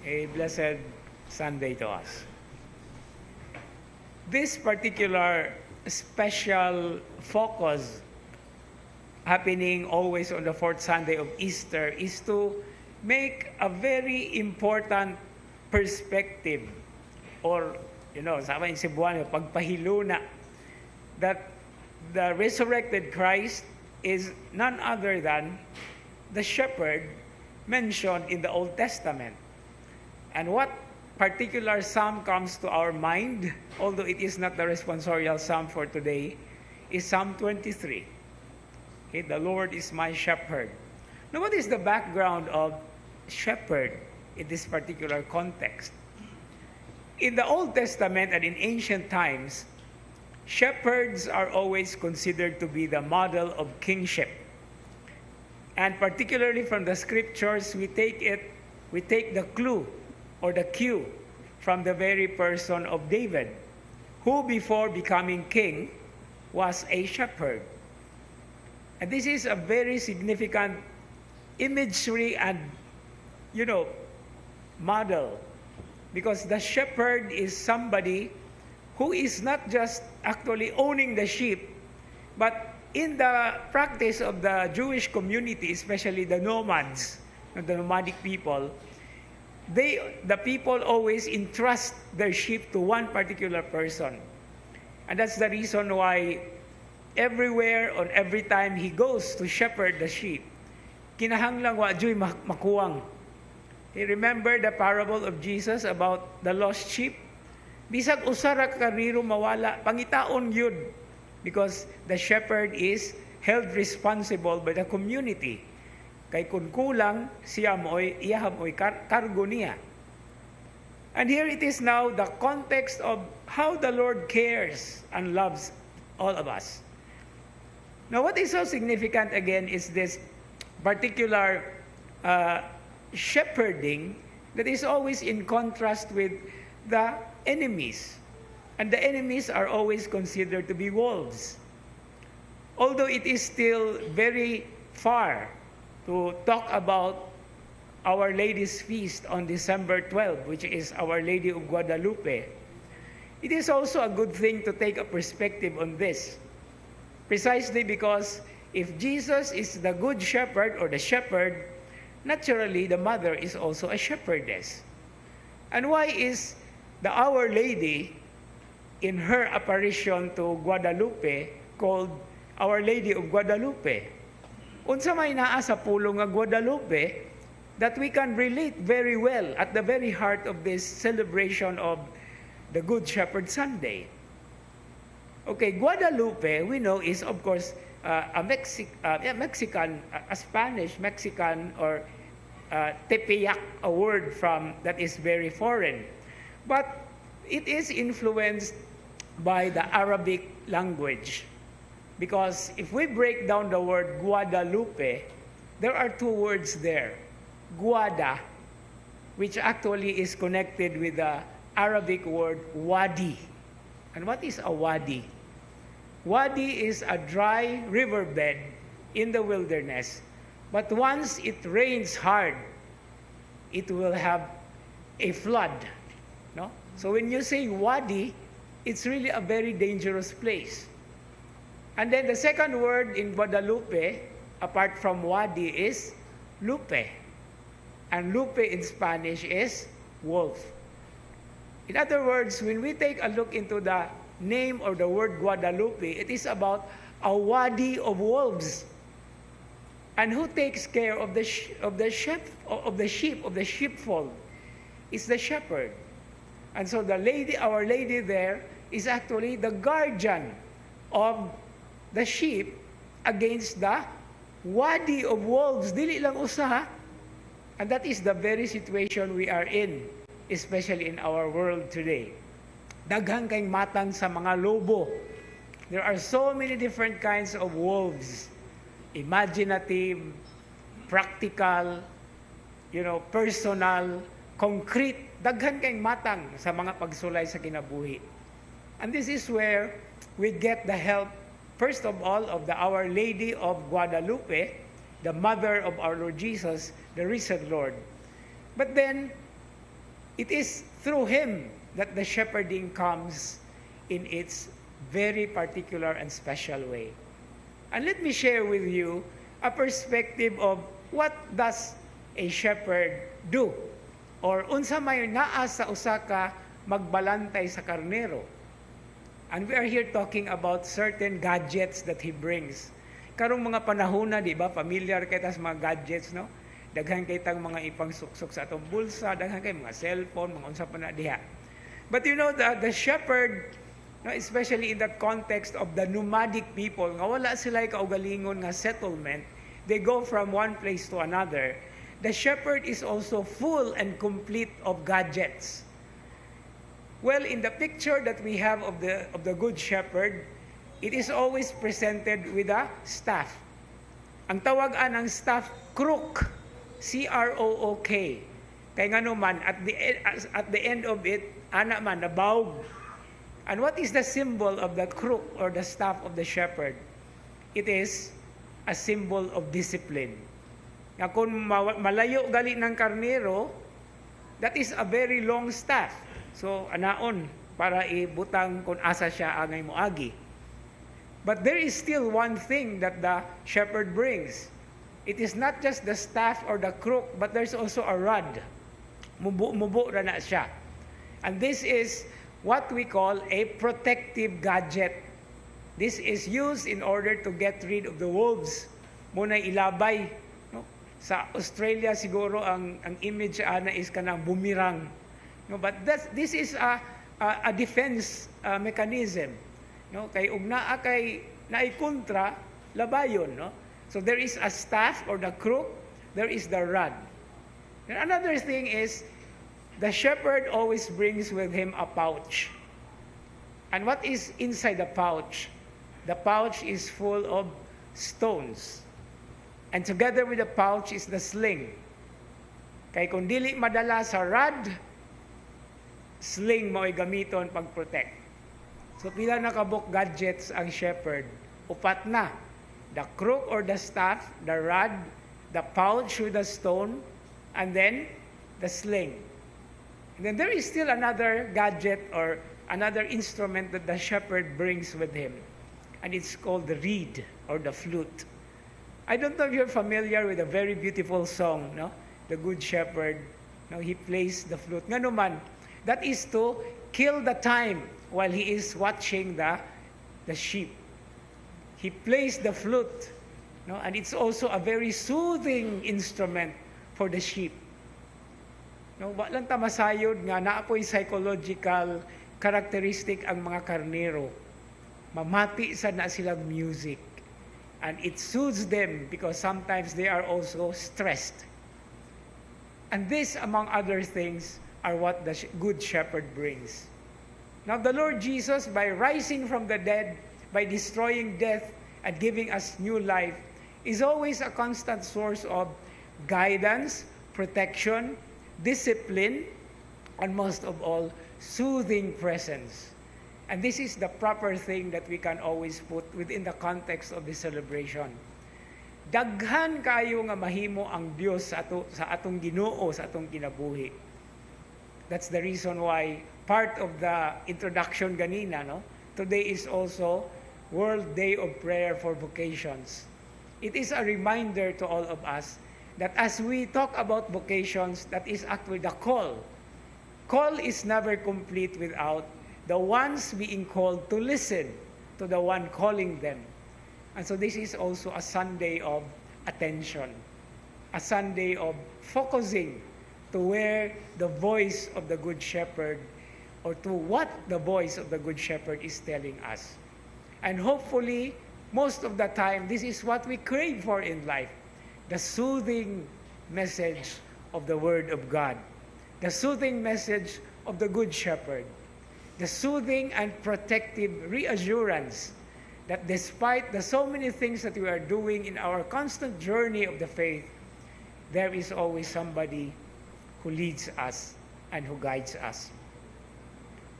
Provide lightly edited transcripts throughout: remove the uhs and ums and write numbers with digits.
A blessed Sunday to us. This particular special focus happening always on the fourth Sunday of Easter is to make a very important perspective or, sabi ng Cebuano, pagpahiluna that the resurrected Christ is none other than the shepherd mentioned in the Old Testament. And what particular psalm comes to our mind, although it is not the responsorial psalm for today, is Psalm 23. Okay, the Lord is my shepherd. Now, what is the background of shepherd in this particular context? In the Old Testament and in ancient times, shepherds are always considered to be the model of kingship. And particularly from the scriptures, we take the clue or the cue from the very person of David, who before becoming king was a shepherd. And this is a very significant imagery and, model, because the shepherd is somebody who is not just actually owning the sheep, but in the practice of the Jewish community, especially the nomads, the nomadic people, the people always entrust their sheep to one particular person. And that's the reason why everywhere, on every time he goes to shepherd the sheep, kinahanglang wa joy makuwang. You remember the parable of Jesus about the lost sheep? Bisag usara ka kariro mawala, pangitaon yun. Because the shepherd is held responsible by the community. Kay kung kulang, iyaha mo'y kargo niya. And here it is now the context of how the Lord cares and loves all of us. Now, what is so significant again is this particular shepherding that is always in contrast with the enemies. And the enemies are always considered to be wolves. Although it is still very far to talk about Our Lady's Feast on December 12, which is Our Lady of Guadalupe, it is also a good thing to take a perspective on this. Precisely because if Jesus is the good shepherd or the shepherd, naturally the mother is also a shepherdess. And why is the Our Lady in her apparition to Guadalupe called Our Lady of Guadalupe? Unsa may naa sa pulong nga Guadalupe that we can relate very well at the very heart of this celebration of the Good Shepherd Sunday. Okay, Guadalupe, we know, is of course a Mexican, a Spanish Mexican, or tepeyac, a word that is very foreign. But it is influenced by the Arabic language. Because if we break down the word Guadalupe, there are two words there. Guada, which actually is connected with the Arabic word wadi. And what is a wadi? Wadi is a dry riverbed in the wilderness. But once it rains hard, it will have a flood. No? So when you say wadi, it's really a very dangerous place. And then the second word in Guadalupe, apart from wadi, is lupe. And lupe in Spanish is wolf. In other words, when we take a look into the name or the word Guadalupe, it is about a wadi of wolves. And who takes care of the sheepfold? It's the shepherd. And so Our Lady there is actually the guardian of the sheep against the wadi of wolves. Dili lang usa. And that is the very situation we are in, especially in our world today. Daghang kayong matang sa mga lobo. There are so many different kinds of wolves. Imaginative, practical, personal, concrete. Daghan kayong matang sa mga pagsulay sa kinabuhi. And this is where we get the help, first of all, of the Our Lady of Guadalupe, the mother of our Lord Jesus, the risen Lord. But then, It is through him that the shepherding comes in its very particular and special way. And let me share with you a perspective of what does a shepherd do, or unsa may naa sa usa ka magbalantay sa karnero. And we are here talking about certain gadgets that he brings. Karong mga panahon na, di ba, familiar kay tas mga gadgets, no? Daghan kay tang mga ipangsuksok sa atong bulsa, daghan kay mga cellphone, mga unsa pa na diha. But you know, the shepherd, no, especially in that context of the nomadic people, nga wala sila kaugalingon nga settlement, they go from one place to another. The shepherd is also full and complete of gadgets. Well, in the picture that we have of the good shepherd, it is always presented with a staff. Ang tawagan ng staff, crook, C-R-O-O-K. Kaya nga naman, at the end of it, ana man, nabawg. And what is the symbol of the crook or the staff of the shepherd? It is a symbol of discipline. Nga kung malayo gali ng karnero, that is a very long staff. So, anaon, para ibutang kung asa siya angay moagi. But there is still one thing that the shepherd brings. It is not just the staff or the crook, but there's also a rod. Mubo ra na siya. And this is what we call a protective gadget. This is used in order to get rid of the wolves. Muna ilabay. No? Sa Australia siguro ang image ana is kanang bumirang. No, but this is a defense mechanism. No, kay ug naa kay naikontra labayon, no? So there is a staff or the crook, there is the rod. And another thing is the shepherd always brings with him a pouch. And what is inside the pouch? The pouch is full of stones. And together with the pouch is the sling. Kay kung dili madala sa rod, sling mo ay gamiton pag-protect. So pila na kabuk gadgets ang shepherd? Upat na. The crook or the staff, the rod, the pouch with the stone, and then the sling. And then there is still another gadget or another instrument that the shepherd brings with him. And it's called the reed or the flute. I don't know if you're familiar with a very beautiful song, no? The Good Shepherd. No, he plays the flute. Nga naman, that is to kill the time while he is watching the sheep. He plays the flute, no? And it's also a very soothing instrument for the sheep. No, walang tamasayod nga naapoy psychological characteristic ang mga karnero. Mamati sa na silang music. And it soothes them because sometimes they are also stressed. And this, among other things, are what the Good Shepherd brings. Now the Lord Jesus, by rising from the dead, by destroying death and giving us new life, is always a constant source of guidance, protection, discipline, and most of all, soothing presence. And this is the proper thing that we can always put within the context of the celebration. Daghan kayo nga mahimo ang Dios sa atong Ginoo sa atong kinabuhi. That's the reason why part of the introduction ganina, no? Today is also World Day of Prayer for Vocations. It is a reminder to all of us that as we talk about vocations, that is actually the call. Call is never complete without the ones being called to listen to the one calling them. And so this is also a Sunday of attention, a Sunday of focusing to where the voice of the Good Shepherd, or to what the voice of the Good Shepherd is telling us. And hopefully, most of the time, this is what we crave for in life, the soothing message of the Word of God, the soothing message of the Good Shepherd, the soothing and protective reassurance that despite the so many things that we are doing in our constant journey of the faith, there is always somebody who leads us and who guides us.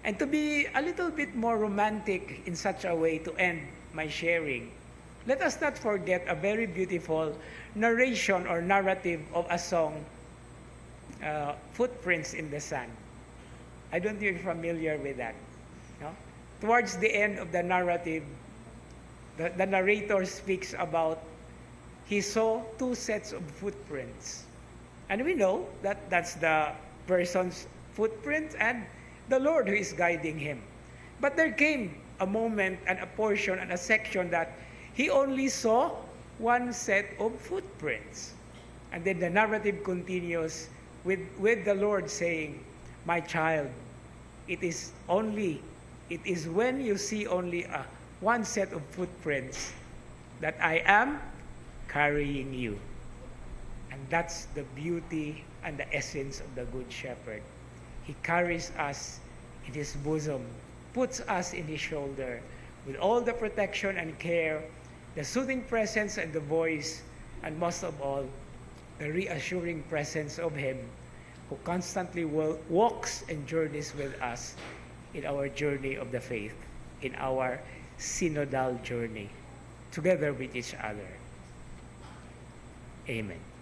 And to be a little bit more romantic in such a way to end my sharing, let us not forget a very beautiful narration or narrative of a song, Footprints in the Sand. I don't know if you're familiar with that. No? Towards the end of the narrative, the narrator speaks about he saw two sets of footprints. And we know that that's the person's footprint and the Lord who is guiding him. But there came a moment and a portion and a section that he only saw one set of footprints. And then the narrative continues with the Lord saying, "My child, it is when you see only one set of footprints that I am carrying you." And that's the beauty and the essence of the Good Shepherd. He carries us in his bosom, puts us in his shoulder with all the protection and care, the soothing presence and the voice, and most of all, the reassuring presence of him who constantly walks and journeys with us in our journey of the faith, in our synodal journey, together with each other. Amen.